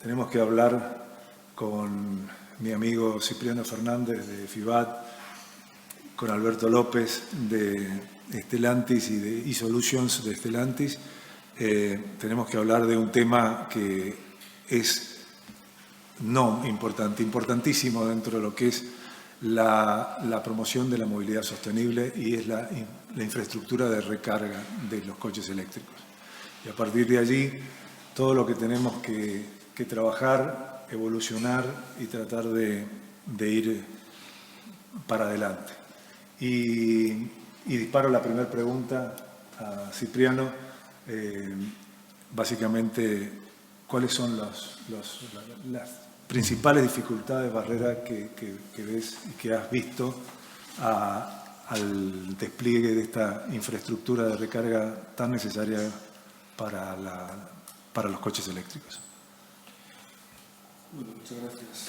tenemos que hablar con mi amigo Cipriano Fernández de FIBAT, con Alberto López de Stellantis y de eSolutions de Stellantis. Tenemos que hablar de un tema que es importantísimo dentro de lo que es la promoción de la movilidad sostenible y es la infraestructura de recarga de los coches eléctricos. Y a partir de allí, todo lo que tenemos que trabajar, evolucionar y tratar de ir para adelante. Y disparo la primera pregunta a Cipriano. Básicamente, ¿cuáles son las principales dificultades, barreras que ves y que has visto al despliegue de esta infraestructura de recarga tan necesaria para los coches eléctricos? Bueno, muchas gracias,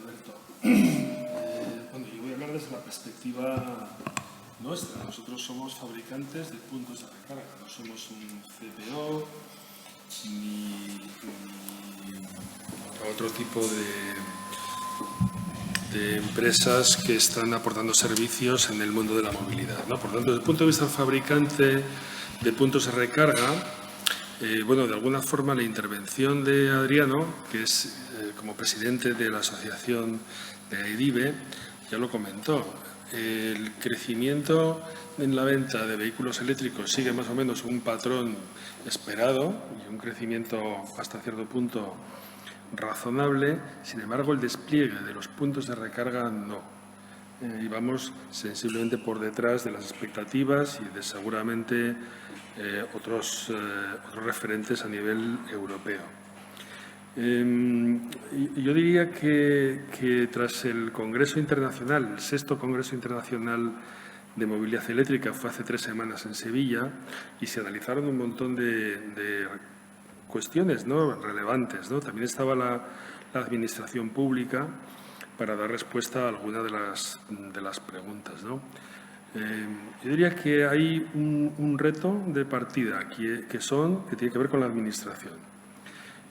Alberto. Bueno, yo voy a hablar desde la perspectiva nuestra. Nosotros somos fabricantes de puntos de recarga, no somos un CPO ni otro tipo de empresas que están aportando servicios en el mundo de la movilidad, ¿no? Por tanto, desde el punto de vista del fabricante de puntos de recarga, bueno, de alguna forma la intervención de Adriano, que es como presidente de la asociación de AEDIBE, ya lo comentó. El crecimiento en la venta de vehículos eléctricos sigue más o menos un patrón esperado y un crecimiento hasta cierto punto razonable. Sin embargo, el despliegue de los puntos de recarga no. Y vamos sensiblemente por detrás de las expectativas y de seguramente otros referentes a nivel europeo. Yo diría que tras el Congreso Internacional, el 6º Congreso Internacional de Movilidad Eléctrica, fue hace 3 semanas en Sevilla, y se analizaron un montón de cuestiones, ¿no?, relevantes, ¿no? También estaba la administración pública para dar respuesta a alguna de las preguntas, ¿no? Yo diría que hay un reto de partida que tiene que ver con la administración.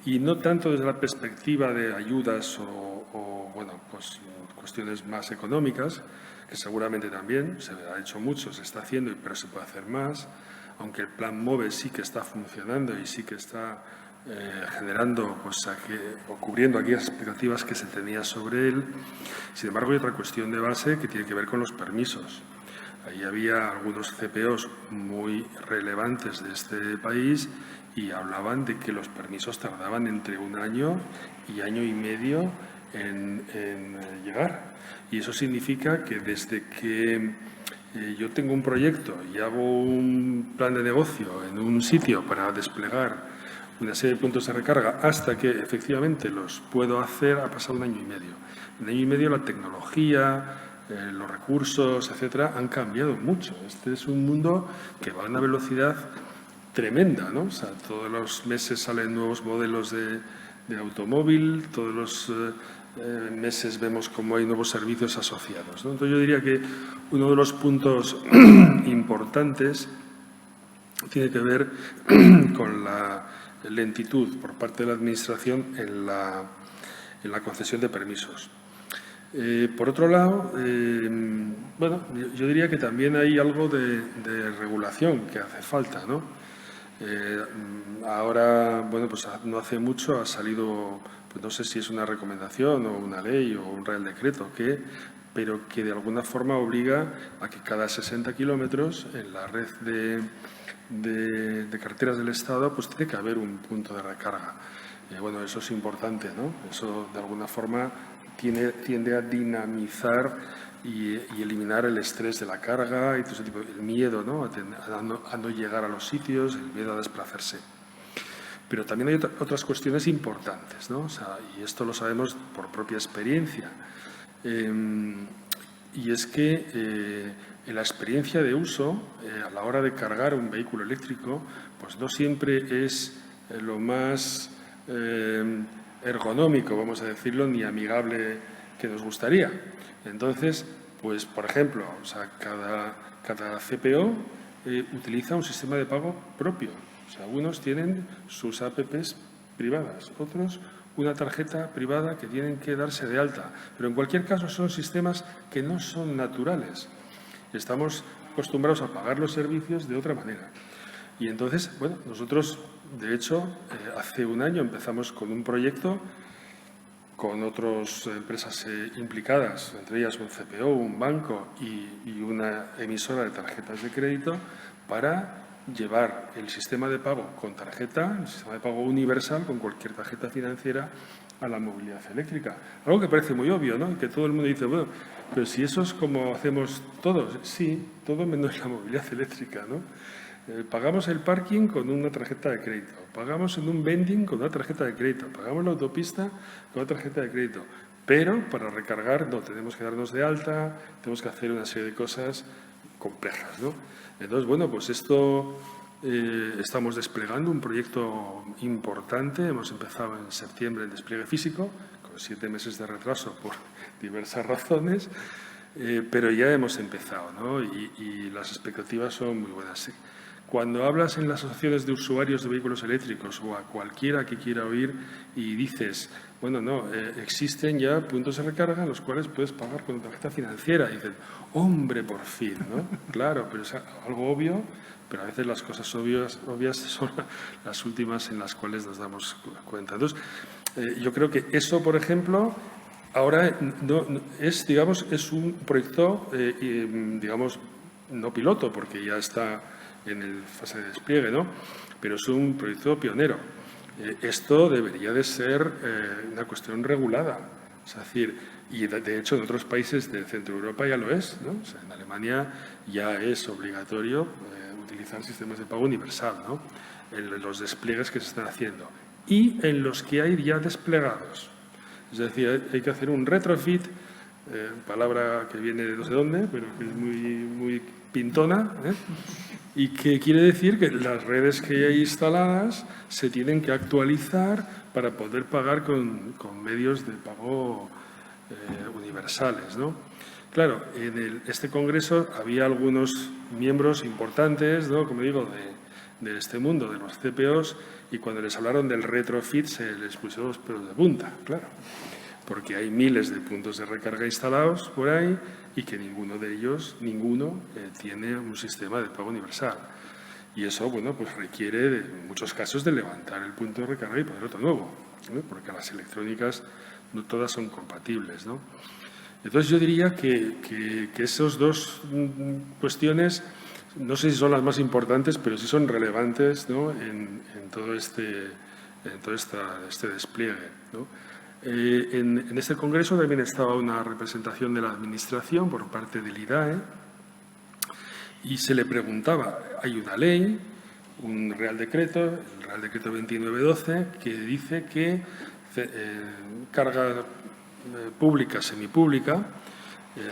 Y no tanto desde la perspectiva de ayudas o bueno, pues cuestiones más económicas, que seguramente también se ha hecho mucho, se está haciendo, pero se puede hacer más, aunque el plan MOVE sí que está funcionando y sí que está generando pues, o cubriendo aquellas expectativas que se tenía sobre él. Sin embargo, hay otra cuestión de base que tiene que ver con los permisos. Ahí había algunos CPOs muy relevantes de este país y hablaban de que los permisos tardaban entre 1 año y año y medio en llegar. Y eso significa que desde que yo tengo un proyecto y hago un plan de negocio en un sitio para desplegar una serie de puntos de recarga hasta que efectivamente los puedo hacer, ha pasado 1 año y medio. En 1 año y medio la tecnología, los recursos, etcétera, han cambiado mucho. Este es un mundo que va a una velocidad tremenda, ¿no? O sea, todos los meses salen nuevos modelos de automóvil, todos los meses vemos cómo hay nuevos servicios asociados, ¿no? Entonces yo diría que uno de los puntos importantes tiene que ver con la lentitud por parte de la Administración en la concesión de permisos. Por otro lado, bueno, yo diría que también hay algo de regulación que hace falta, ¿no? Ahora, bueno, pues no hace mucho ha salido, pues no sé si es una recomendación o una ley o un real decreto, pero que de alguna forma obliga a que cada 60 kilómetros en la red de carreteras del Estado pues tiene que haber un punto de recarga. Bueno, eso es importante, ¿no? Eso de alguna forma tiende a dinamizar y eliminar el estrés de la carga y todo ese tipo, el miedo, ¿no?, a no llegar a los sitios, el miedo a desplazarse. Pero también hay otras cuestiones importantes, ¿no? O sea, y esto lo sabemos por propia experiencia. Y es que en la experiencia de uso, a la hora de cargar un vehículo eléctrico, pues no siempre es lo más ergonómico, vamos a decirlo, ni amigable que nos gustaría. Entonces, pues, por ejemplo, o sea, cada CPO utiliza un sistema de pago propio. O sea, unos tienen sus apps privadas, otros una tarjeta privada que tienen que darse de alta. Pero en cualquier caso son sistemas que no son naturales. Estamos acostumbrados a pagar los servicios de otra manera. Y entonces, bueno, nosotros, de hecho, hace un año empezamos con un proyecto con otras empresas implicadas, entre ellas un CPO, un banco y una emisora de tarjetas de crédito, para llevar el sistema de pago con tarjeta, el sistema de pago universal con cualquier tarjeta financiera a la movilidad eléctrica. Algo que parece muy obvio, ¿no? Que todo el mundo dice, bueno, pero si eso es como hacemos todos. Sí, todo menos la movilidad eléctrica, ¿no? Pagamos el parking con una tarjeta de crédito, pagamos en un vending con una tarjeta de crédito, pagamos la autopista con una tarjeta de crédito, pero para recargar no, tenemos que darnos de alta, tenemos que hacer una serie de cosas complejas, ¿no? Entonces, bueno, pues esto estamos desplegando un proyecto importante. Hemos empezado en septiembre el despliegue físico, con 7 meses de retraso por diversas razones, pero ya hemos empezado, ¿no? Y las expectativas son muy buenas. Sí. Cuando hablas en las asociaciones de usuarios de vehículos eléctricos o a cualquiera que quiera oír y dices, bueno, no, existen ya puntos de recarga en los cuales puedes pagar con tarjeta financiera. Y dicen, hombre, por fin, ¿no? Claro, pero es algo obvio, pero a veces las cosas obvias son las últimas en las cuales nos damos cuenta. Entonces, yo creo que eso, por ejemplo, ahora es, digamos, es un proyecto, digamos, no piloto, porque ya está en el fase de despliegue, ¿no? Pero es un proyecto pionero. Esto debería de ser una cuestión regulada. Es decir, y de hecho en otros países de Centro Europa ya lo es, ¿no? O sea, en Alemania ya es obligatorio utilizar sistemas de pago universal, ¿no? En los despliegues que se están haciendo. Y en los que hay ya desplegados. Es decir, hay que hacer un retrofit, palabra que viene de no sé dónde, pero que es muy pintona, y que quiere decir que las redes que hay instaladas se tienen que actualizar para poder pagar con medios de pago universales, ¿no? Claro, en este congreso había algunos miembros importantes, ¿no? Como digo, de este mundo, de los CPOs, y cuando les hablaron del retrofit se les pusieron los pelos de punta, claro, porque hay miles de puntos de recarga instalados por ahí y que ninguno de ellos, tiene un sistema de pago universal. Y eso, bueno, pues requiere, en muchos casos, de levantar el punto de recarga y poner otro nuevo, ¿no? Porque las electrónicas no todas son compatibles, ¿no? Entonces, yo diría que esas dos cuestiones, no sé si son las más importantes, pero sí son relevantes, ¿no? en todo este despliegue, ¿no? En este congreso también estaba una representación de la Administración por parte del IDAE y se le preguntaba, hay una ley, un Real Decreto, el Real Decreto 2912, que dice que carga pública, semipública,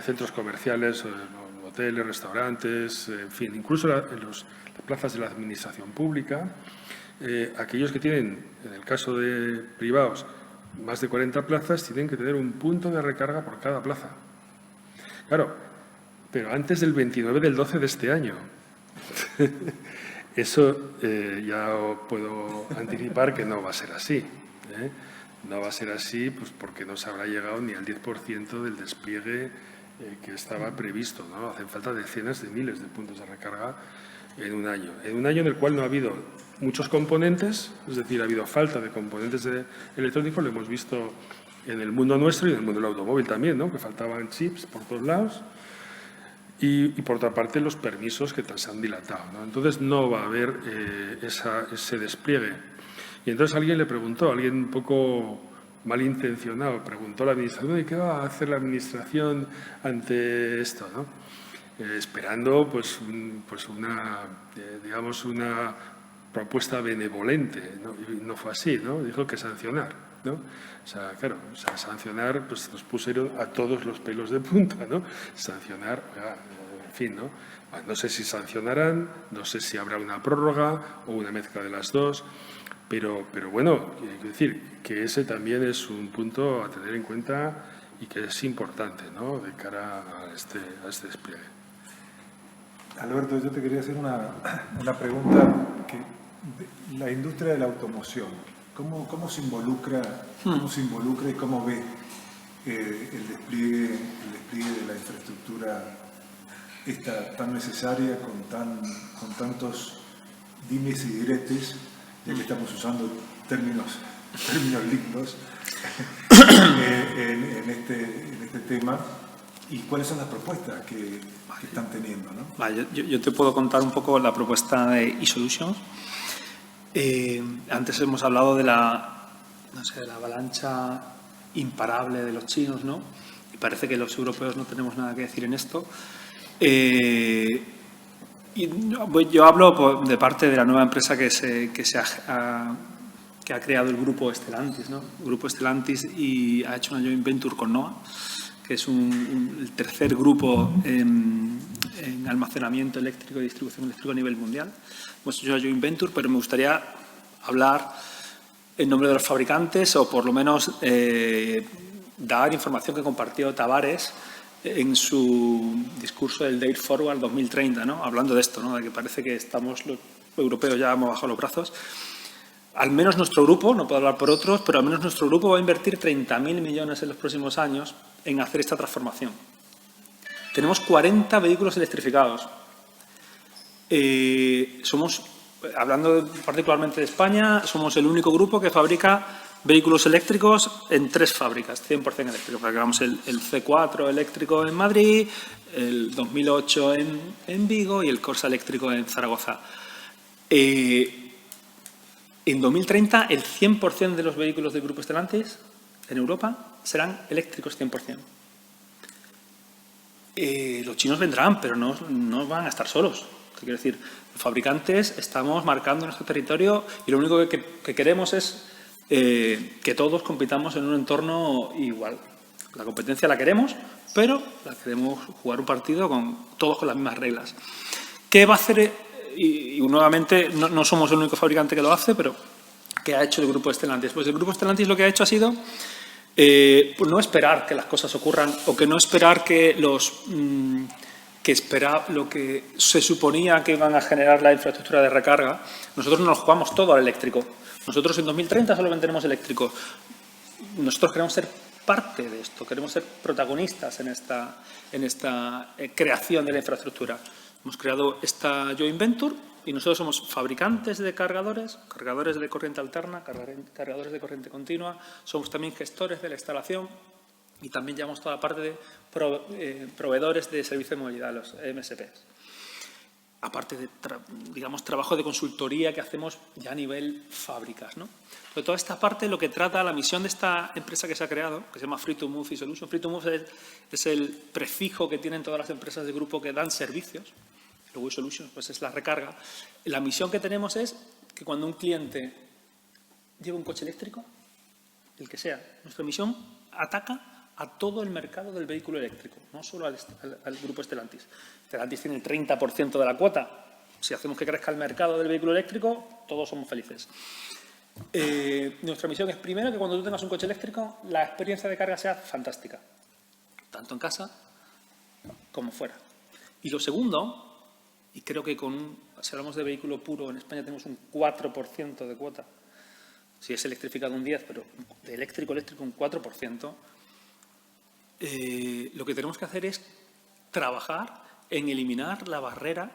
centros comerciales, hoteles, restaurantes, en fin, incluso en las plazas de la Administración pública, aquellos que tienen, en el caso de privados, más de 40 plazas, tienen que tener un punto de recarga por cada plaza. Claro, pero antes del 29 del 12 de este año. Eso ya puedo anticipar que no va a ser así. No va a ser así pues porque no se habrá llegado ni al 10% del despliegue que estaba previsto, ¿no? Hacen falta decenas de miles de puntos de recarga en un año. En un año en el cual no ha habido muchos componentes, es decir, ha habido falta de componentes electrónicos, lo hemos visto en el mundo nuestro y en el mundo del automóvil también, ¿no? Que faltaban chips por todos lados y por otra parte los permisos que se han dilatado, ¿no? Entonces no va a haber ese despliegue. Y entonces alguien le preguntó, alguien un poco malintencionado, preguntó a la Administración, ¿y qué va a hacer la Administración ante esto, ¿no? Esperando pues una propuesta benevolente, ¿no? Y no fue así, ¿no? Dijo que sancionar, ¿no? O sea, claro, sancionar, pues nos pusieron a todos los pelos de punta, ¿no? Sancionar, en fin, ¿no? No sé si sancionarán, no sé si habrá una prórroga o una mezcla de las dos, pero bueno, quiero decir que ese también es un punto a tener en cuenta y que es importante, ¿no? De cara a este despliegue. Alberto, yo te quería hacer una pregunta. La industria de la automoción, ¿Cómo se involucra y cómo ve el despliegue de la infraestructura esta tan necesaria con tantos dimes y diretes, ya que estamos usando términos lindos en este tema, y cuáles son las propuestas que están teniendo, ¿no? Vale, yo te puedo contar un poco la propuesta de eSolutions. Antes hemos hablado de la avalancha imparable de los chinos, ¿no? Y parece que los europeos no tenemos nada que decir en esto. Y yo hablo de parte de la nueva empresa que ha creado el grupo Stellantis, ¿no? El grupo Stellantis y ha hecho una joint venture con NHOA, que es el tercer grupo en almacenamiento eléctrico y distribución eléctrica a nivel mundial. Hemos hecho una joint venture, pero me gustaría hablar en nombre de los fabricantes o por lo menos dar información que compartió Tavares en su discurso del Date Forward 2030, ¿no? Hablando de esto, ¿no? De que parece que los europeos ya hemos bajado los brazos. Al menos nuestro grupo, no puedo hablar por otros, pero al menos nuestro grupo va a invertir 30.000 millones en los próximos años en hacer esta transformación. Tenemos 40 vehículos electrificados. Hablando particularmente de España, somos el único grupo que fabrica vehículos eléctricos en 3 fábricas, 100% eléctricos. Fabricamos el C4 eléctrico en Madrid, el 2008 en Vigo y el Corsa eléctrico en Zaragoza. En 2030, el 100% de los vehículos del Grupo Stellantis en Europa serán eléctricos 100%. Los chinos vendrán, pero no van a estar solos. Quiero decir, los fabricantes estamos marcando nuestro territorio y lo único que queremos es que todos compitamos en un entorno igual. La competencia la queremos, pero la queremos jugar un partido todos con las mismas reglas. ¿Qué va a hacer? Y nuevamente no somos el único fabricante que lo hace, pero ¿qué ha hecho el Grupo Stellantis? Pues el Grupo Stellantis lo que ha hecho ha sido pues no esperar que las cosas ocurran o que no esperar que lo que se suponía que iban a generar la infraestructura de recarga. Nosotros nos jugamos todo al eléctrico. Nosotros en 2030 solo venderemos eléctrico. Nosotros queremos ser parte de esto, queremos ser protagonistas en esta creación de la infraestructura. Hemos creado esta joint venture y nosotros somos fabricantes de cargadores de corriente alterna, cargadores de corriente continua, somos también gestores de la instalación y también llevamos toda la parte de proveedores de servicio de movilidad, los MSPs. Aparte de, trabajo de consultoría que hacemos ya a nivel fábricas, ¿no? Pero toda esta parte, lo que trata la misión de esta empresa que se ha creado, que se llama Free2Move eSolutions. Free2Move es el prefijo que tienen todas las empresas del grupo que dan servicios. Luego eSolutions pues es la recarga. La misión que tenemos es que cuando un cliente lleva un coche eléctrico, el que sea, nuestra misión ataca a todo el mercado del vehículo eléctrico, no solo al grupo Stellantis. Stellantis tiene el 30% de la cuota. Si hacemos que crezca el mercado del vehículo eléctrico, todos somos felices. Nuestra misión es, primero, que cuando tú tengas un coche eléctrico, la experiencia de carga sea fantástica, tanto en casa como fuera. Y lo segundo, y creo que si hablamos de vehículo puro, en España tenemos un 4% de cuota. Si es electrificado un 10%, pero de eléctrico un 4%. Lo que tenemos que hacer es trabajar en eliminar la barrera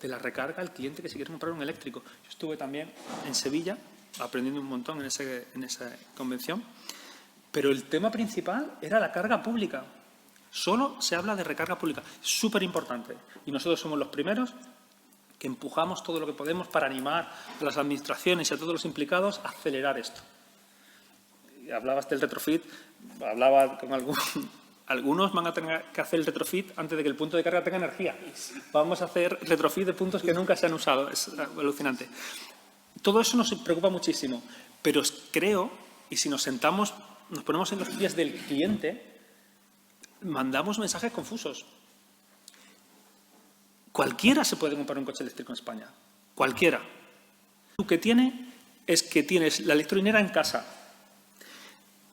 de la recarga al cliente que se quiere comprar un eléctrico. Yo estuve también en Sevilla aprendiendo un montón en esa convención, pero el tema principal era la carga pública. Solo se habla de recarga pública, súper importante. Y nosotros somos los primeros que empujamos todo lo que podemos para animar a las administraciones y a todos los implicados a acelerar esto. Hablabas del retrofit, hablaba con algunos van a tener que hacer el retrofit antes de que el punto de carga tenga energía. Vamos a hacer retrofit de puntos que nunca se han usado, es alucinante. Todo eso nos preocupa muchísimo, pero creo, y si nos sentamos, nos ponemos en los pies del cliente, mandamos mensajes confusos. Cualquiera se puede comprar un coche eléctrico en España, cualquiera. Lo que tiene es que tienes la electrolinera en casa.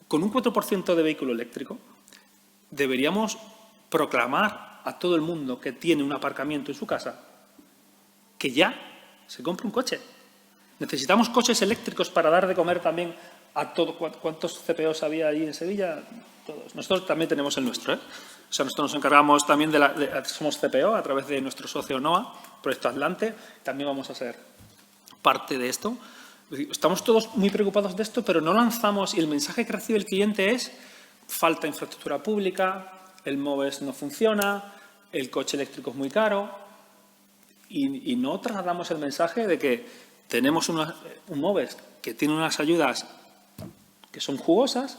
Con un 4% de vehículo eléctrico, deberíamos proclamar a todo el mundo que tiene un aparcamiento en su casa que ya se compre un coche. ¿Necesitamos coches eléctricos para dar de comer también a todos? ¿Cuántos CPOs había allí en Sevilla? Todos. Nosotros también tenemos el nuestro, ¿eh? O sea, nosotros nos encargamos también somos CPO a través de nuestro socio NOA, Proyecto Atlante, también vamos a ser parte de esto. Estamos todos muy preocupados de esto, pero no lanzamos, y el mensaje que recibe el cliente es: falta infraestructura pública, el MOVES no funciona, el coche eléctrico es muy caro, y no trasladamos el mensaje de que tenemos un MOVES que tiene unas ayudas que son jugosas,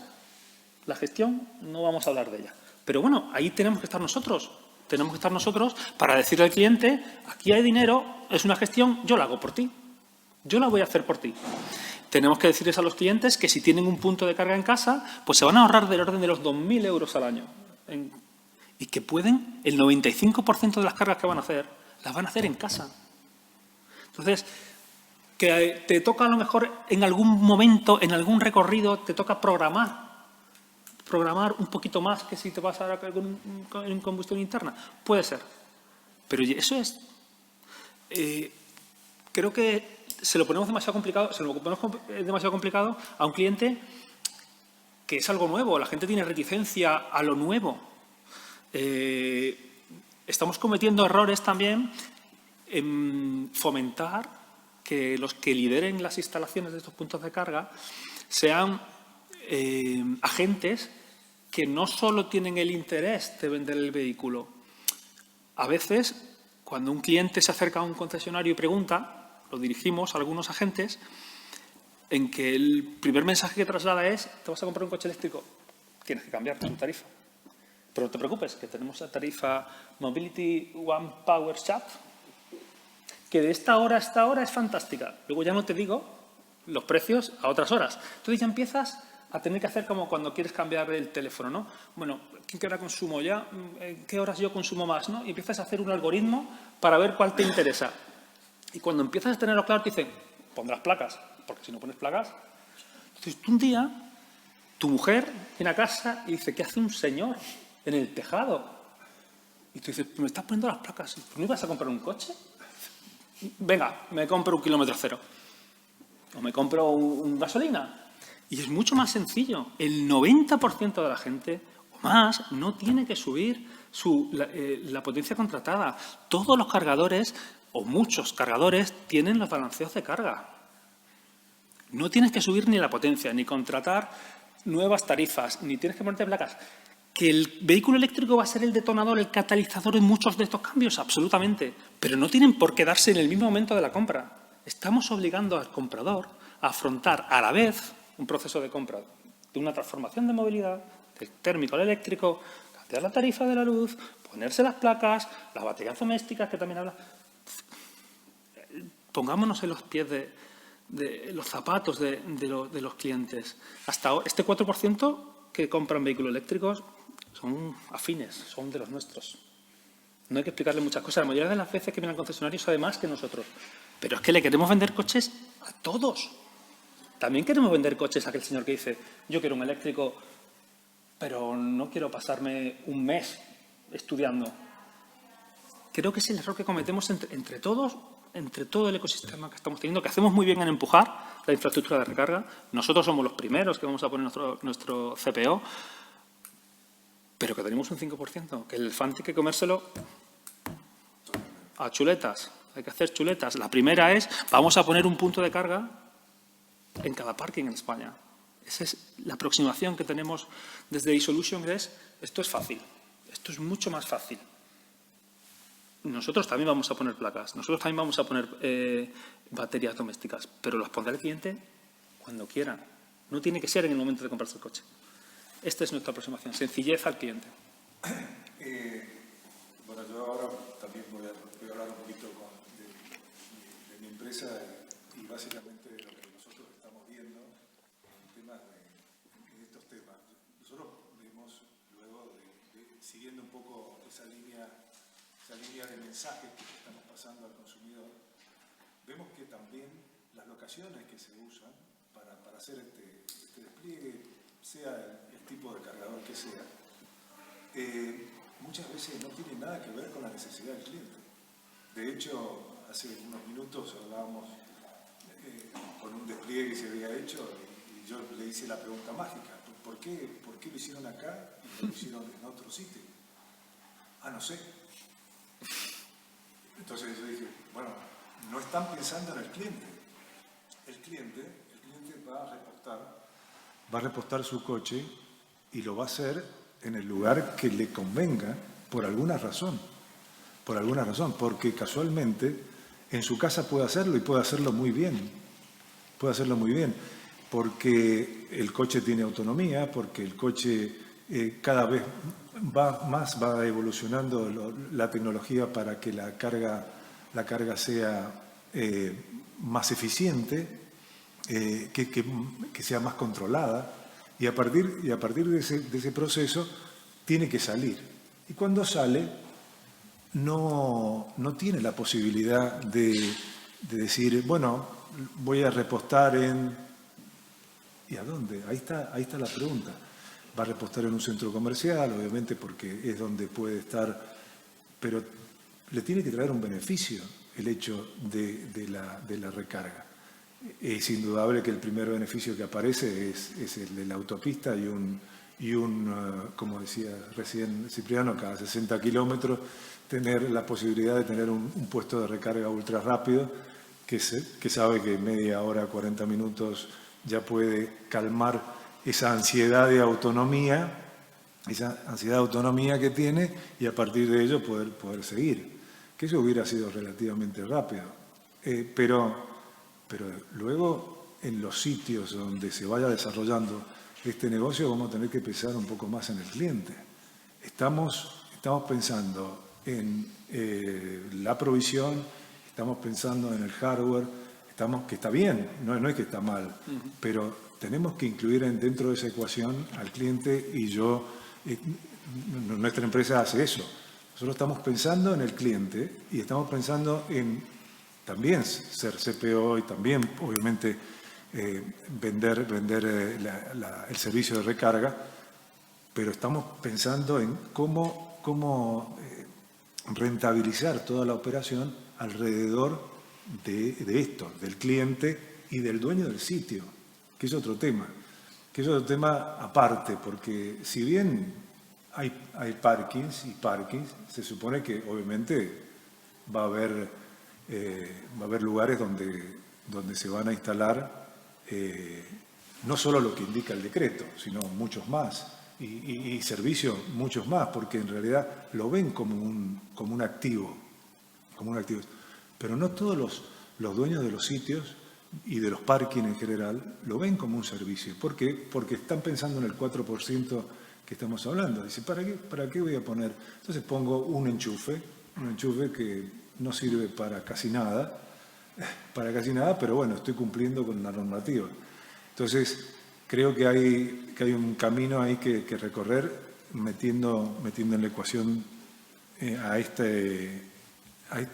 la gestión no vamos a hablar de ella. Pero bueno, ahí tenemos que estar nosotros. Tenemos que estar nosotros para decirle al cliente: aquí hay dinero, es una gestión, yo la hago por ti. Yo la voy a hacer por ti. Tenemos que decirles a los clientes que si tienen un punto de carga en casa, pues se van a ahorrar del orden de los 2.000 euros al año. Y que pueden, el 95% de las cargas que van a hacer, las van a hacer en casa. Entonces, que te toca a lo mejor en algún momento, en algún recorrido, te toca programar un poquito más que si te vas a con combustión interna. Puede ser. Pero eso es... creo que se lo ponemos demasiado complicado a un cliente que es algo nuevo. La gente tiene reticencia a lo nuevo. Estamos cometiendo errores también en fomentar que los que lideren las instalaciones de estos puntos de carga sean agentes que no solo tienen el interés de vender el vehículo. A veces, cuando un cliente se acerca a un concesionario y pregunta, lo dirigimos a algunos agentes, en que el primer mensaje que traslada es: ¿te vas a comprar un coche eléctrico? Tienes que cambiar tu tarifa. Pero no te preocupes, que tenemos la tarifa Mobility One Power Chat, que de esta hora a esta hora es fantástica. Luego ya no te digo los precios a otras horas. Entonces ya empiezas a tener que hacer como cuando quieres cambiar el teléfono, ¿no? Bueno, ¿qué hora consumo ya? ¿En qué horas yo consumo más? ¿No? Y empiezas a hacer un algoritmo para ver cuál te interesa. Y cuando empiezas a tenerlo claro, te dicen: pondrás placas, porque si no pones placas... Entonces, un día, tu mujer viene a casa y dice: ¿qué hace un señor en el tejado? Y tú dices: ¿me estás poniendo las placas? ¿No ibas a comprar un coche? Venga, me compro un kilómetro cero. O me compro un gasolina. Y es mucho más sencillo. El 90% de la gente, o más, no tiene que subir la potencia contratada. Todos los cargadores, o muchos cargadores, tienen los balanceos de carga. No tienes que subir ni la potencia, ni contratar nuevas tarifas, ni tienes que ponerte placas. ¿Que el vehículo eléctrico va a ser el detonador, el catalizador en muchos de estos cambios? Absolutamente. Pero no tienen por qué darse en el mismo momento de la compra. Estamos obligando al comprador a afrontar a la vez un proceso de compra de una transformación de movilidad, del térmico al eléctrico, cambiar la tarifa de la luz, ponerse las placas, las baterías domésticas, que también habla. Pongámonos en los pies de los zapatos de los clientes. Hasta ahora, este 4% que compran vehículos eléctricos son afines, son de los nuestros. No hay que explicarle muchas cosas. La mayoría de las veces que vienen al concesionario sabe más que nosotros. Pero es que le queremos vender coches a todos. También queremos vender coches a aquel señor que dice: yo quiero un eléctrico, pero no quiero pasarme un mes estudiando. Creo que es el error que cometemos entre todos, entre todo el ecosistema que estamos teniendo, que hacemos muy bien en empujar la infraestructura de recarga. Nosotros somos los primeros que vamos a poner nuestro CPO, pero que tenemos un 5%, que el elefante hay que comérselo a chuletas. Hay que hacer chuletas. La primera es: vamos a poner un punto de carga en cada parking en España. Esa es la aproximación que tenemos desde eSolution, que es: esto es fácil, esto es mucho más fácil. Nosotros también vamos a poner placas, nosotros también vamos a poner baterías domésticas, pero las pondrá el cliente cuando quiera. No tiene que ser en el momento de comprarse el coche. Esta es nuestra aproximación, sencillez al cliente. Bueno, yo ahora también voy a hablar un poquito de mi empresa y básicamente de lo que nosotros estamos viendo en estos temas. Nosotros vemos, luego siguiendo un poco esa línea de mensajes que estamos pasando al consumidor, vemos que también las locaciones que se usan para hacer este despliegue, sea el tipo de cargador que sea, muchas veces no tiene nada que ver con la necesidad del cliente. De hecho, hace unos minutos hablábamos con un despliegue que se había hecho, y yo le hice la pregunta mágica, ¿por qué lo hicieron acá y lo hicieron en otro sitio? Ah, no sé. Entonces yo dije, bueno, no están pensando en el cliente. El cliente va a repostar su coche y lo va a hacer en el lugar que le convenga por alguna razón, porque casualmente en su casa puede hacerlo y puede hacerlo muy bien, porque el coche tiene autonomía, porque el coche cada vez va evolucionando la tecnología para que la carga sea más eficiente, que sea más controlada, y a partir de ese proceso tiene que salir. Y cuando sale, no tiene la posibilidad de decir, bueno, voy a repostar en... ¿Y a dónde? Ahí está la pregunta. Va a repostar en un centro comercial, obviamente, porque es donde puede estar, pero le tiene que traer un beneficio el hecho de la recarga. Es indudable que el primer beneficio que aparece es el de la autopista y como decía recién Cipriano, cada 60 kilómetros tener la posibilidad de tener un puesto de recarga ultra rápido que sabe que media hora, 40 minutos ya puede calmar esa ansiedad de autonomía, que tiene, y a partir de ello poder seguir. Que eso hubiera sido relativamente rápido. Pero luego, en los sitios donde se vaya desarrollando este negocio, vamos a tener que pensar un poco más en el cliente. Estamos pensando en la provisión, estamos pensando en el hardware, que está bien, no es que está mal, pero tenemos que incluir dentro de esa ecuación al cliente, y nuestra empresa hace eso. Nosotros estamos pensando en el cliente y estamos pensando en también ser CPO y también, obviamente, vender el servicio de recarga, pero estamos pensando en cómo rentabilizar toda la operación alrededor de esto, del cliente y del dueño del sitio, que es otro tema aparte, porque si bien hay parkings, se supone que obviamente va a haber lugares donde se van a instalar no solo lo que indica el decreto, sino muchos más, y servicios muchos más, porque en realidad lo ven como un activo. Pero no todos los dueños de los sitios y de los parkings en general lo ven como un servicio. ¿Por qué? Porque están pensando en el 4% que estamos hablando. Dice, ¿para qué voy a poner? Entonces pongo un enchufe que no sirve para casi nada, pero bueno, estoy cumpliendo con la normativa. Entonces, creo que hay un camino ahí que recorrer, metiendo en la ecuación a este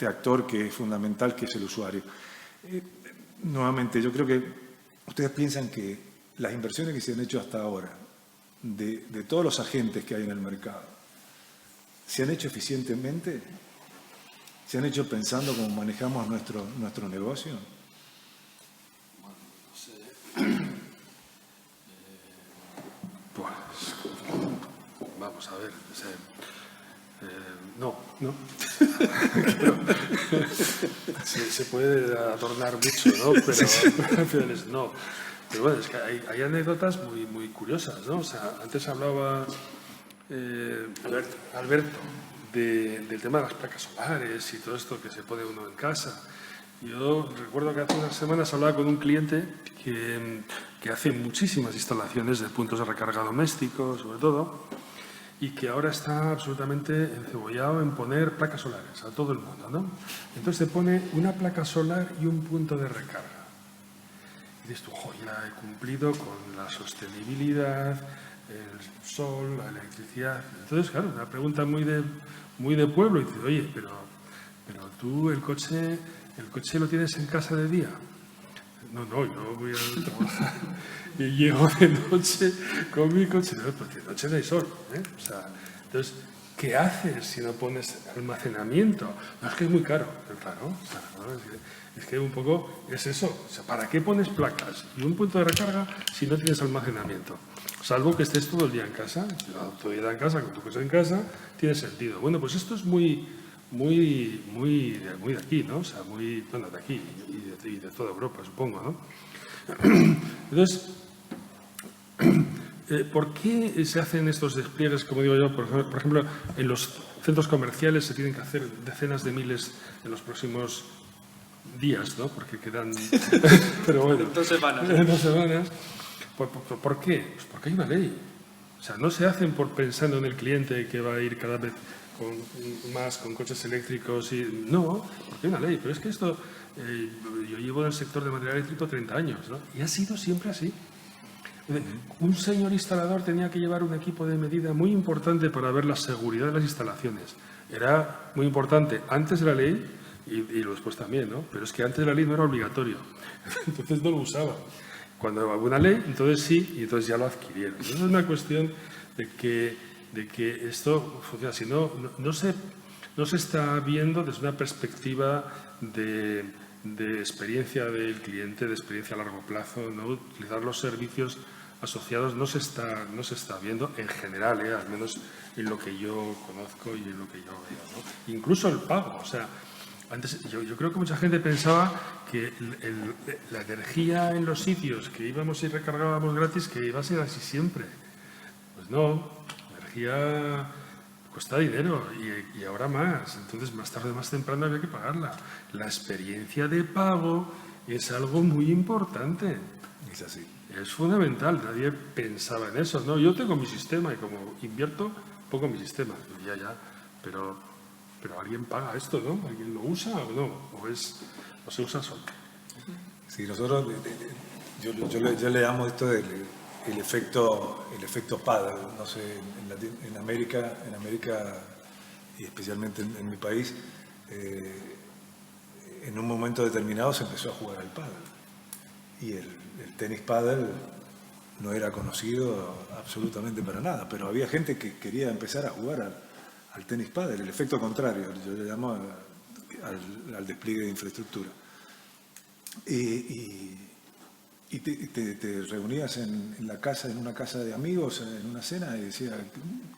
actor que es fundamental, que es el usuario. Nuevamente, yo creo que ustedes piensan que las inversiones que se han hecho hasta ahora, de todos los agentes que hay en el mercado, ¿se han hecho eficientemente? ¿Se han hecho pensando cómo manejamos nuestro negocio? Bueno, no sé. Pues, vamos a ver. No. se puede adornar mucho, ¿no? Pero no. Pero bueno, es que hay anécdotas muy, muy curiosas, ¿no? O sea, antes hablaba Alberto del tema de las placas solares y todo esto que se pone uno en casa. Yo recuerdo que hace unas semanas hablaba con un cliente que hace muchísimas instalaciones de puntos de recarga domésticos, sobre todo, y que ahora está absolutamente encebollado en poner placas solares a todo el mundo, ¿no? Entonces se pone una placa solar y un punto de recarga. Y dices tú, ya he cumplido con la sostenibilidad, el sol, la electricidad. Entonces, claro, una pregunta muy de pueblo, y dices, oye, pero tú el coche lo tienes en casa de día. No, yo voy a trabajar y llego de noche con mi coche. No, porque de noche no hay sol, ¿eh? O sea, entonces, ¿qué haces si no pones almacenamiento? No, es que es muy caro. Pero claro, o sea, ¿no? Es que un poco es eso. O sea, ¿para qué pones placas y un punto de recarga si no tienes almacenamiento? Salvo que estés todo el día en casa. Todo el día en casa, con tu cosa en casa, tiene sentido. Bueno, pues esto es muy de aquí, ¿no? O sea, bueno, de aquí y de toda Europa, supongo, ¿no? Entonces, ¿por qué se hacen estos despliegues, como digo yo, por ejemplo, en los centros comerciales se tienen que hacer decenas de miles en los próximos días, ¿no? Porque quedan... Pero bueno, 2 semanas. 2 semanas. ¿Por qué? Pues porque hay una ley. O sea, no se hacen pensando en el cliente que va a ir cada vez con coches eléctricos. No, porque hay una ley. Pero es que esto... yo llevo en el sector de material eléctrico 30 años, ¿no? Y ha sido siempre así. Un señor instalador tenía que llevar un equipo de medida muy importante para ver la seguridad de las instalaciones. Era muy importante antes de la ley y después también, ¿no? Pero es que antes de la ley no era obligatorio. Entonces no lo usaban. Cuando había una ley, entonces sí, y entonces ya lo adquirieron. Entonces es una cuestión de que esto funciona. Si no se está viendo desde una perspectiva de experiencia del cliente, de experiencia a largo plazo, ¿no? Utilizar los servicios asociados no se está viendo en general, al menos en lo que yo conozco y en lo que yo veo, ¿no? Incluso el pago, o sea, antes yo creo que mucha gente pensaba que la energía en los sitios que íbamos y recargábamos gratis que iba a ser así siempre. Pues no, la energía cuesta dinero y ahora más. Entonces, más tarde o más temprano había que pagarla. La experiencia de pago es algo muy importante. Es así. Es fundamental. Nadie pensaba en eso, ¿no? Yo tengo mi sistema y como invierto, pongo mi sistema. Ya. Pero alguien paga esto, ¿no? ¿Alguien lo usa o no? ¿O se usa solo? Sí, nosotros, yo le llamo esto el efecto paddle. No sé, en América y especialmente en mi país, en un momento determinado se empezó a jugar al paddle. Y el tenis paddle no era conocido absolutamente para nada, pero había gente que quería empezar a jugar al tenis paddle, el efecto contrario, yo le llamo al despliegue de infraestructura. Y te reunías en una casa de amigos, en una cena, y decías,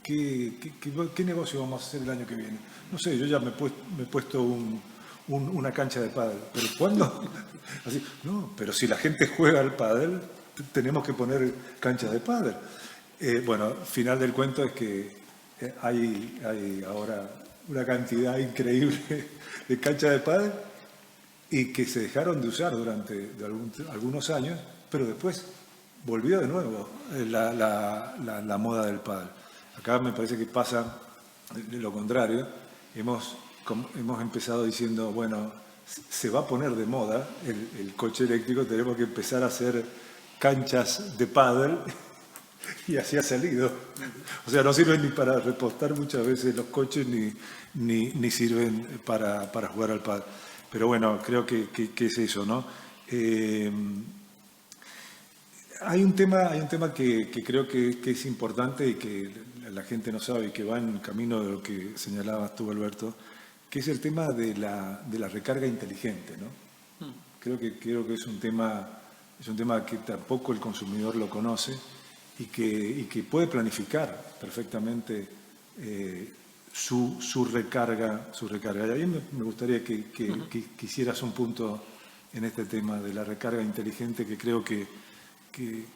¿qué negocio vamos a hacer el año que viene? No sé, yo ya me he puesto una cancha de pádel. ¿Pero cuándo? Así, no, pero si la gente juega al pádel, tenemos que poner canchas de pádel. Bueno, final del cuento es que hay ahora una cantidad increíble de canchas de pádel y que se dejaron de usar durante algunos años, pero después volvió de nuevo la moda del pádel. Acá me parece que pasa lo contrario. Hemos empezado diciendo, bueno, se va a poner de moda el coche eléctrico, tenemos que empezar a hacer canchas de pádel y así ha salido. O sea, no sirven ni para repostar muchas veces los coches ni sirven para jugar al pádel. Pero bueno, creo que es eso, ¿no? Hay un tema que creo que es importante y que la gente no sabe y que va en camino de lo que señalabas tú, Alberto, que es el tema de la recarga inteligente, ¿no? Creo que es un tema que tampoco el consumidor lo conoce y que puede planificar perfectamente su recarga. Y ahí me gustaría que hicieras un punto en este tema de la recarga inteligente, que creo que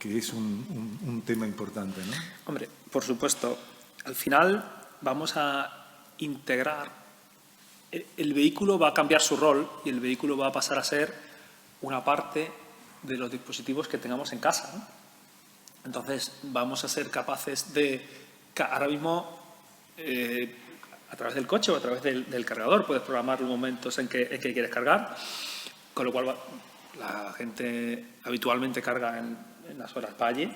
es un tema importante, ¿no? Hombre, por supuesto. Al final vamos a integrar. El vehículo va a cambiar su rol y el vehículo va a pasar a ser una parte de los dispositivos que tengamos en casa, ¿no? Entonces vamos a ser capaces de, ahora mismo, a través del coche o a través del cargador, puedes programar los momentos en que quieres cargar, con lo cual la gente habitualmente carga en las horas valle.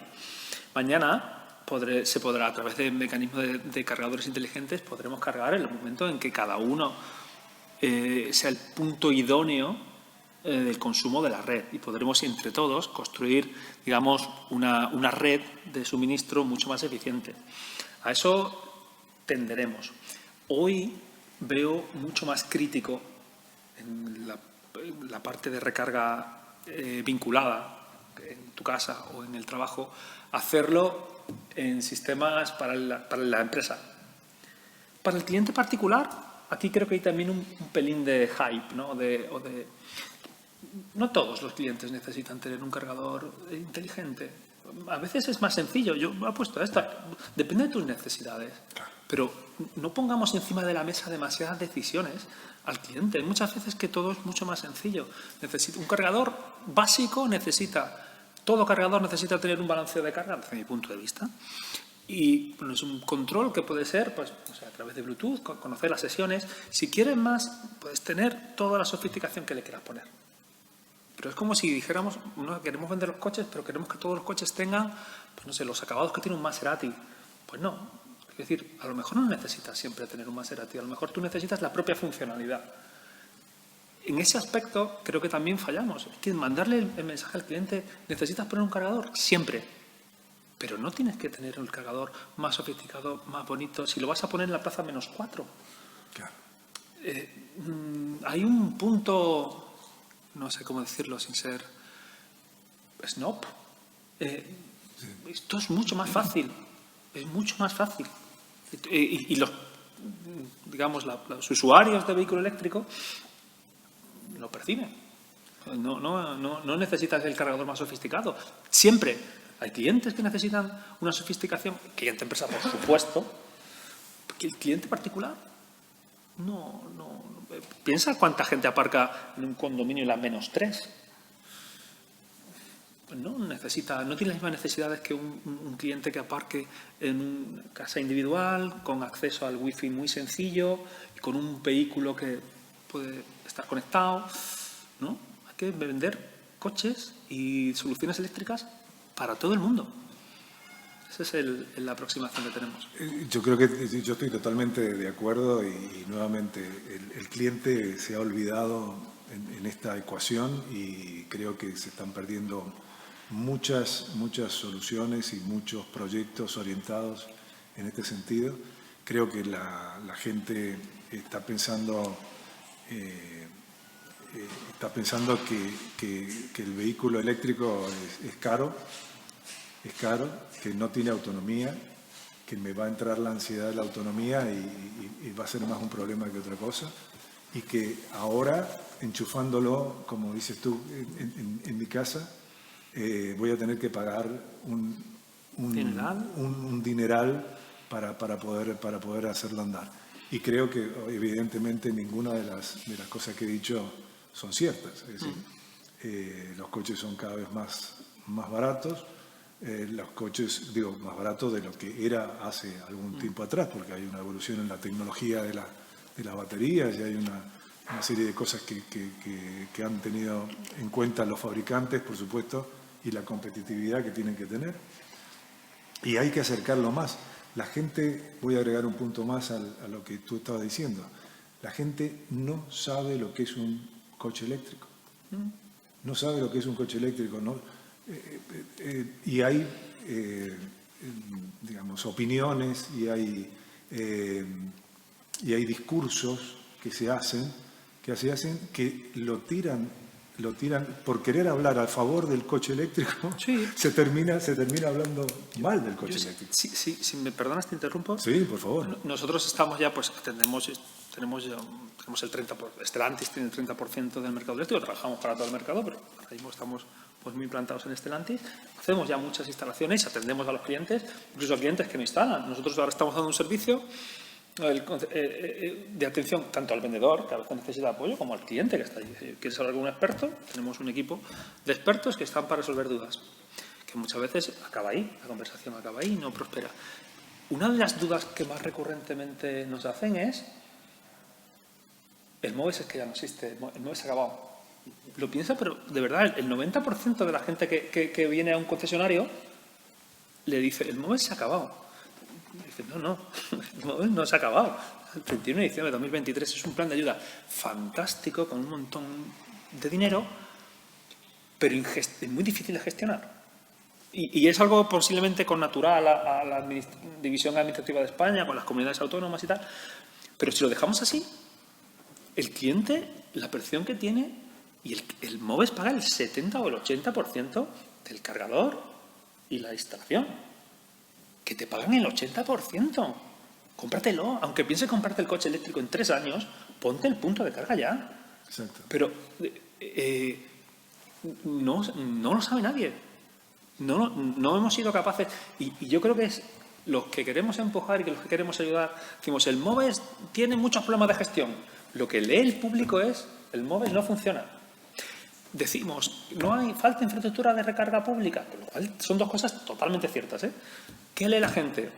Mañana se podrá, a través de mecanismos de cargadores inteligentes, podremos cargar en el momento en que cada uno sea el punto idóneo del consumo de la red, y podremos entre todos construir, digamos, una red de suministro mucho más eficiente. A eso tenderemos. Hoy veo mucho más crítico en la parte de recarga vinculada en tu casa o en el trabajo, hacerlo en sistemas para la empresa. Para el cliente particular, aquí creo que hay también un pelín de hype, ¿no? No todos los clientes necesitan tener un cargador inteligente. A veces es más sencillo. Yo he puesto esta. Depende de tus necesidades. Pero no pongamos encima de la mesa demasiadas decisiones al cliente. Hay muchas veces que todo es mucho más sencillo. Un cargador básico todo cargador necesita tener un balanceo de carga, desde mi punto de vista. Y bueno, es un control que puede ser pues, a través de Bluetooth, conocer las sesiones. Si quieres más, puedes tener toda la sofisticación que le quieras poner. Pero es como si dijéramos, no queremos vender los coches, pero queremos que todos los coches tengan, pues no sé, los acabados que tiene un Maserati. Pues no. Es decir, a lo mejor no necesitas siempre tener un Maserati, a lo mejor tú necesitas la propia funcionalidad. En ese aspecto creo que también fallamos. Es que mandarle el mensaje al cliente, ¿necesitas poner un cargador? Siempre. Pero no tienes que tener el cargador más sofisticado, más bonito, si lo vas a poner en la plaza -4. Claro. Hay un punto, no sé cómo decirlo sin ser snob. Esto es mucho más fácil. Es mucho más fácil. Y los usuarios de vehículo eléctrico lo perciben. No necesitas el cargador más sofisticado. Siempre hay clientes que necesitan una sofisticación. Cliente empresa, por supuesto. El cliente particular no. Piensa cuánta gente aparca en un condominio en la -3. No tiene las mismas necesidades que un cliente que aparque en una casa individual, con acceso al wifi muy sencillo y con un vehículo que puede estar conectado, ¿no? Hay que vender coches y soluciones eléctricas para todo el mundo. Esa es la aproximación que tenemos. Yo creo que yo estoy totalmente de acuerdo y nuevamente el cliente se ha olvidado en esta ecuación y creo que se están perdiendo muchas soluciones y muchos proyectos orientados en este sentido. Creo que la gente está pensando que el vehículo eléctrico es caro, que no tiene autonomía, que me va a entrar la ansiedad de la autonomía y va a ser más un problema que otra cosa, y que ahora, enchufándolo, como dices tú, en mi casa, voy a tener que pagar un dineral para poder hacerlo andar. Y creo que, evidentemente, ninguna de las cosas que he dicho son ciertas. Es decir, los coches son cada vez más baratos. Los coches, más baratos de lo que era hace algún tiempo atrás, porque hay una evolución en la tecnología de las baterías y hay una serie de cosas que han tenido en cuenta los fabricantes, por supuesto, y la competitividad que tienen que tener. Y hay que acercarlo más. La gente, voy a agregar un punto más a lo que tú estabas diciendo, la gente no sabe lo que es un coche eléctrico. No sabe lo que es un coche eléctrico, ¿no? Y hay, opiniones y hay discursos que se hacen que lo tiran por querer hablar a favor del coche eléctrico. Sí. se termina hablando mal del coche eléctrico. Si me perdonas, te interrumpo. Sí, por favor. Nosotros estamos ya, pues tenemos el 30%, Stellantis tiene el 30% del mercado eléctrico, trabajamos para todo el mercado, pero ahora mismo estamos pues muy implantados en Stellantis. Hacemos ya muchas instalaciones, atendemos a los clientes, incluso a clientes que no instalan. Nosotros ahora estamos dando un servicio de atención tanto al vendedor, que a veces necesita apoyo, como al cliente que está ahí. ¿Quieres hablar con un experto? Tenemos un equipo de expertos que están para resolver dudas, que muchas veces acaba ahí, la conversación acaba ahí y no prospera. Una de las dudas que más recurrentemente nos hacen es: el MOVES es que ya no existe, el MOVES se ha acabado. Lo piensa, pero de verdad, el 90% de la gente que viene a un concesionario le dice: el MOVES se ha acabado. Y dice: no, el MOVES no se ha acabado. El 31 de diciembre de 2023 es un plan de ayuda fantástico, con un montón de dinero, pero es muy difícil de gestionar. Y es algo posiblemente connatural a la división administrativa de España, con las comunidades autónomas y tal. Pero si lo dejamos así, el cliente, la percepción que tiene, y el MOVES paga el 70 o el 80% del cargador y la instalación. Que te pagan el 80%. Cómpratelo. Aunque pienses comprarte el coche eléctrico en 3 años, ponte el punto de carga ya. Exacto. Pero no lo sabe nadie. No hemos sido capaces. Y yo creo que es los que queremos empujar y que los que queremos ayudar. Decimos, el MOVES tiene muchos problemas de gestión. Lo que lee el público es, el MOVES no funciona. Decimos, no hay falta infraestructura de recarga pública. Con lo cual son dos cosas totalmente ciertas, ¿eh? ¿Qué lee la gente?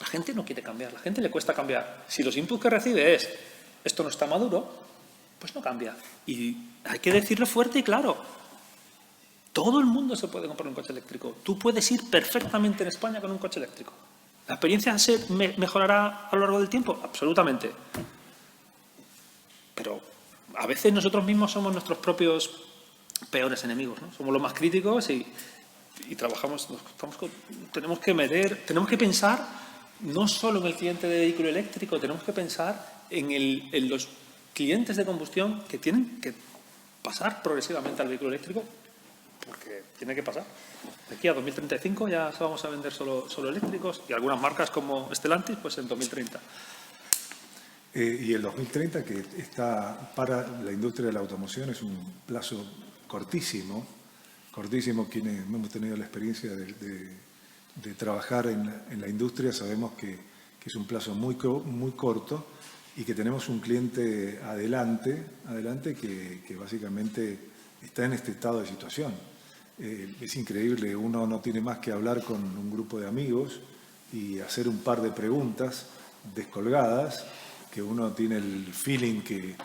La gente no quiere cambiar, la gente le cuesta cambiar. Si los inputs que recibe es, esto no está maduro, pues no cambia. Y hay que decirlo fuerte y claro. Todo el mundo se puede comprar un coche eléctrico. Tú puedes ir perfectamente en España con un coche eléctrico. ¿La experiencia mejorará a lo largo del tiempo? Absolutamente. Pero a veces nosotros mismos somos nuestros propios peores enemigos, ¿no? Somos los más críticos y trabajamos, tenemos que pensar no solo en el cliente de vehículo eléctrico, tenemos que pensar en los clientes de combustión que tienen que pasar progresivamente al vehículo eléctrico, porque tiene que pasar. De aquí a 2035 ya vamos a vender solo eléctricos y algunas marcas como Stellantis pues en 2030. Y el 2030, que está para la industria de la automoción, es un plazo cortísimo, quienes hemos tenido la experiencia de trabajar en la industria sabemos que es un plazo muy corto y que tenemos un cliente adelante que básicamente está en este estado de situación. Es increíble, uno no tiene más que hablar con un grupo de amigos y hacer un par de preguntas descolgadas, que uno tiene el feeling que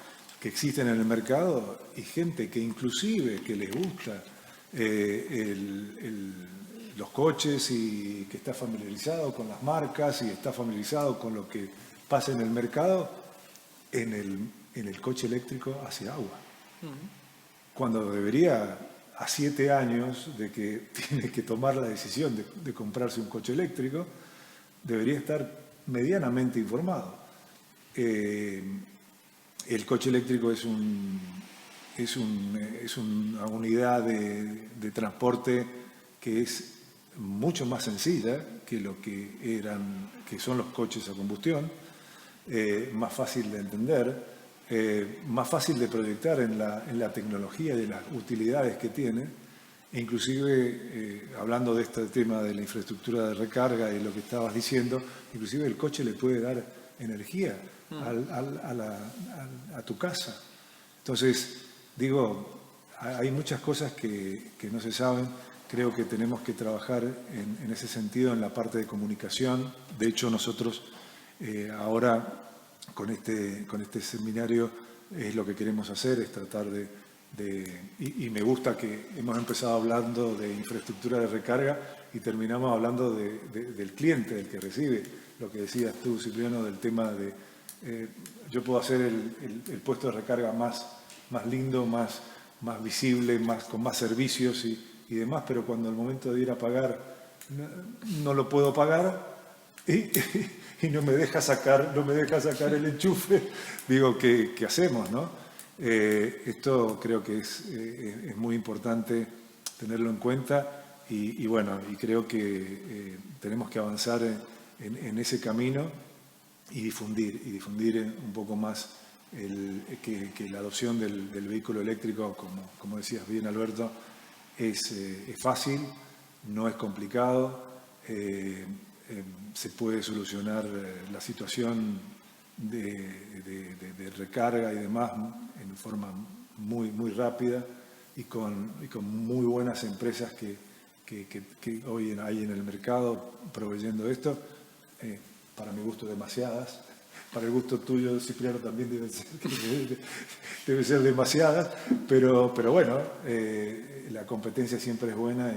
existen en el mercado, y gente que inclusive que les gusta los coches y que está familiarizado con las marcas y está familiarizado con lo que pasa en el mercado, en el coche eléctrico hace agua. Cuando debería, a 7 años de que tiene que tomar la decisión de comprarse un coche eléctrico, debería estar medianamente informado. El coche eléctrico es una unidad de transporte que es mucho más sencilla que lo que son los coches a combustión, más fácil de entender, más fácil de proyectar en la tecnología y de las utilidades que tiene, e inclusive hablando de este tema de la infraestructura de recarga y lo que estabas diciendo, inclusive el coche le puede dar energía a tu casa. Entonces, digo, hay muchas cosas que no se saben. Creo que tenemos que trabajar en ese sentido en la parte de comunicación. De hecho, nosotros ahora con este seminario es lo que queremos hacer, es tratar y me gusta que hemos empezado hablando de infraestructura de recarga y terminamos hablando del cliente, del que recibe. Lo que decías tú, Cipriano, del tema de yo puedo hacer el puesto de recarga más lindo, más visible, con más servicios y demás, pero cuando el momento de ir a pagar no lo puedo pagar y no me deja sacar el enchufe, digo, ¿qué hacemos, no? Esto creo que es muy importante tenerlo en cuenta y bueno, y creo que tenemos que avanzar en ese camino y difundir un poco más que la adopción del vehículo eléctrico, como decías bien, Alberto, es fácil, no es complicado, se puede solucionar la situación de recarga y demás en forma muy rápida y con muy buenas empresas que hoy hay en el mercado proveyendo esto. Para mi gusto, demasiadas. Para el gusto tuyo, Cipriano, también debe ser demasiadas, pero bueno, la competencia siempre es buena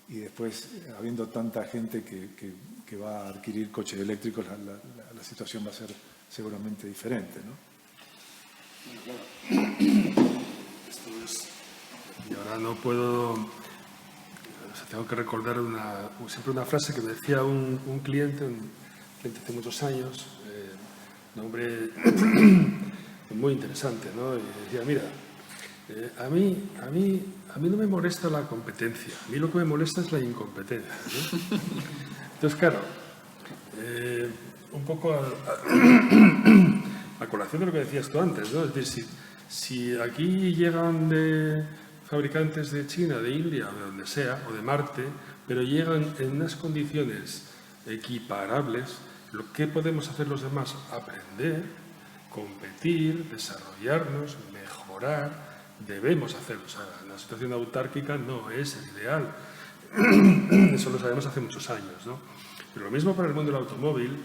y después, habiendo tanta gente que va a adquirir coches eléctricos, la situación va a ser seguramente diferente, ¿no? Bueno, claro. Esto es... Y ahora no puedo... tengo que recordar siempre una frase que me decía un cliente hace muchos años, un hombre muy interesante, ¿no? Y decía, mira, a mí no me molesta la competencia, a mí lo que me molesta es la incompetencia, ¿no? Entonces, claro, un poco a colación de lo que decías tú antes, ¿no? Es decir, si aquí llegan de fabricantes de China, de India, o de donde sea, o de Marte, pero llegan en unas condiciones equiparables, ¿lo que podemos hacer los demás? Aprender, competir, desarrollarnos, mejorar. Debemos hacerlo. O sea, la situación autárquica no es el ideal. Eso lo sabemos hace muchos años, ¿no? Pero lo mismo para el mundo del automóvil,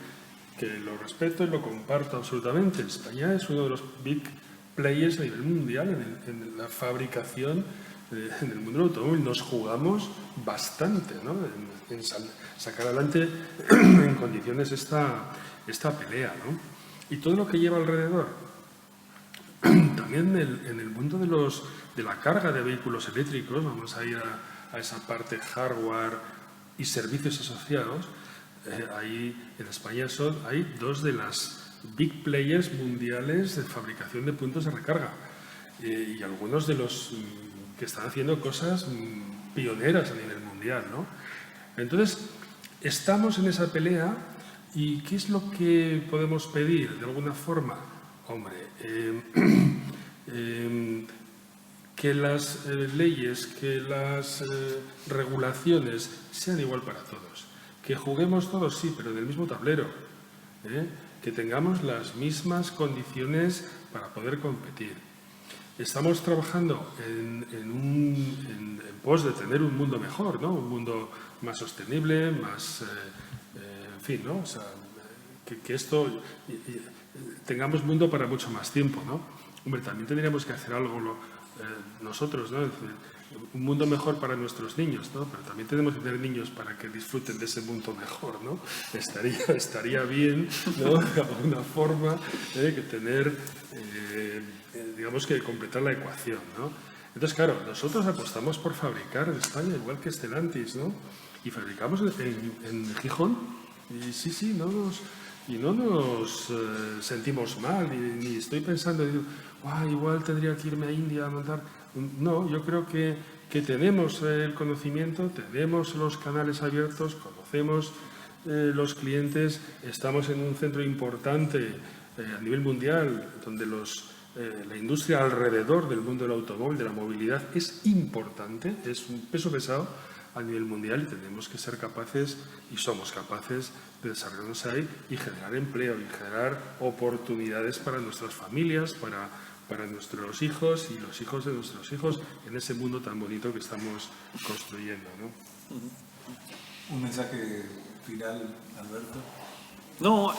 que lo respeto y lo comparto absolutamente. España es uno de los big players a nivel mundial en la fabricación en el mundo del automóvil. Nos jugamos bastante, ¿no? En sacar adelante en condiciones esta pelea, ¿no? Y todo lo que lleva alrededor. También en el mundo de la carga de vehículos eléctricos, vamos a ir a esa parte hardware y servicios asociados. Ahí en España hay dos de las big players mundiales de fabricación de puntos de recarga y algunos de los que están haciendo cosas pioneras a nivel mundial, ¿no? Entonces, estamos en esa pelea y ¿qué es lo que podemos pedir de alguna forma? Hombre, que las leyes, que las regulaciones sean igual para todos. Que juguemos todos, sí, pero en el mismo tablero. Que tengamos las mismas condiciones para poder competir. Estamos trabajando en pos de tener un mundo mejor, ¿no? Un mundo más sostenible, más... en fin, ¿no? O sea, que esto... tengamos mundo para mucho más tiempo, ¿no? Hombre, también tendríamos que hacer algo nosotros, ¿no? Es decir, un mundo mejor para nuestros niños, ¿no? Pero también tenemos que tener niños para que disfruten de ese mundo mejor, ¿no? Estaría bien, ¿no? De alguna forma, que tener, digamos que completar la ecuación, ¿no? Entonces, claro, nosotros apostamos por fabricar en España, igual que Stellantis, ¿no? Y fabricamos en Gijón, y sí, no nos sentimos mal, ni estoy pensando, igual tendría que irme a India a montar. No, yo creo que tenemos el conocimiento, tenemos los canales abiertos, conocemos los clientes, estamos en un centro importante a nivel mundial, donde la industria alrededor del mundo del automóvil, de la movilidad, es importante, es un peso pesado a nivel mundial y tenemos que ser capaces, y somos capaces, de desarrollarnos ahí y generar empleo y generar oportunidades para nuestras familias, para nuestros hijos y los hijos de nuestros hijos en ese mundo tan bonito que estamos construyendo, ¿no? ¿Un mensaje final, Alberto? No,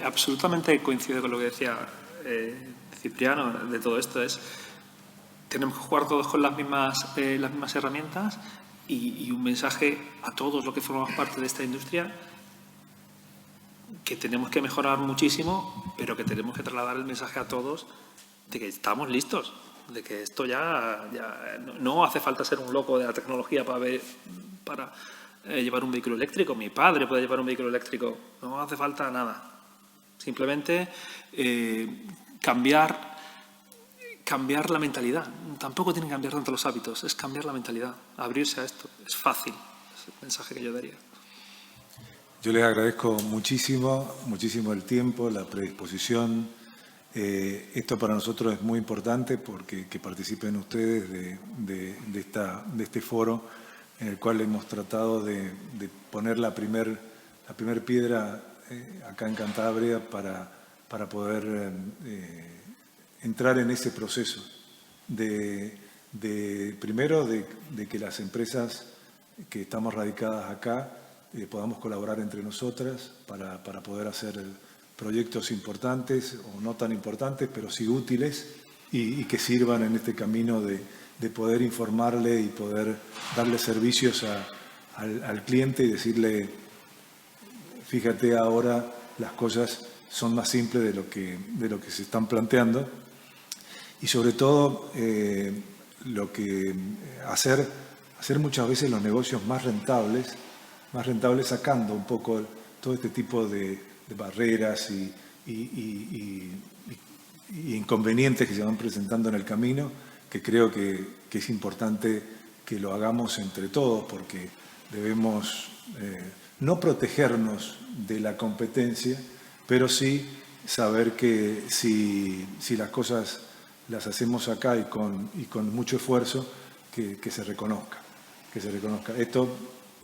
absolutamente coincido con lo que decía Cipriano de todo esto. Tenemos que jugar todos con las mismas herramientas y un mensaje a todos los que formamos parte de esta industria, que tenemos que mejorar muchísimo, pero que tenemos que trasladar el mensaje a todos de que estamos listos, de que esto ya no hace falta ser un loco de la tecnología para llevar un vehículo eléctrico. Mi padre puede llevar un vehículo eléctrico, no hace falta nada. Simplemente cambiar la mentalidad. Tampoco tienen que cambiar tanto los hábitos, es cambiar la mentalidad, abrirse a esto. Es fácil, es el mensaje que yo daría. Yo les agradezco muchísimo el tiempo, la predisposición. Esto para nosotros es muy importante porque que participen ustedes de este foro en el cual hemos tratado de poner la primer piedra acá en Cantabria para poder entrar en ese proceso primero de que las empresas que estamos radicadas acá podamos colaborar entre nosotras para poder hacer proyectos importantes o no tan importantes, pero sí útiles y que sirvan en este camino de poder informarle y poder darle servicios al cliente y decirle, fíjate, ahora las cosas son más simples de lo que se están planteando y sobre todo lo que hacer hacer muchas veces los negocios más rentables sacando un poco todo este tipo de barreras y inconvenientes que se van presentando en el camino, que creo que es importante que lo hagamos entre todos, porque debemos no protegernos de la competencia, pero sí saber que si las cosas las hacemos acá y con mucho esfuerzo, que se reconozca. Esto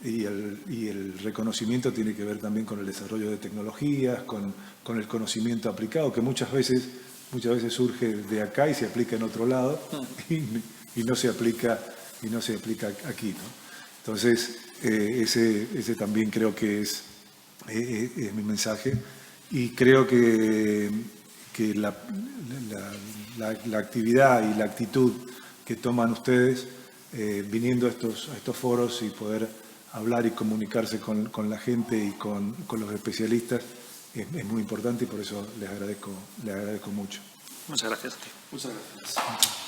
y el reconocimiento tiene que ver también con el desarrollo de tecnologías, con el conocimiento aplicado, que muchas veces surge de acá y se aplica en otro lado y no se aplica aquí, ¿no? Entonces, ese también creo que es mi mensaje, y creo que la actividad y la actitud que toman ustedes viniendo a estos foros y poder hablar y comunicarse con la gente y con los especialistas es muy importante, y por eso les agradezco mucho. Muchas gracias a ti. Muchas gracias.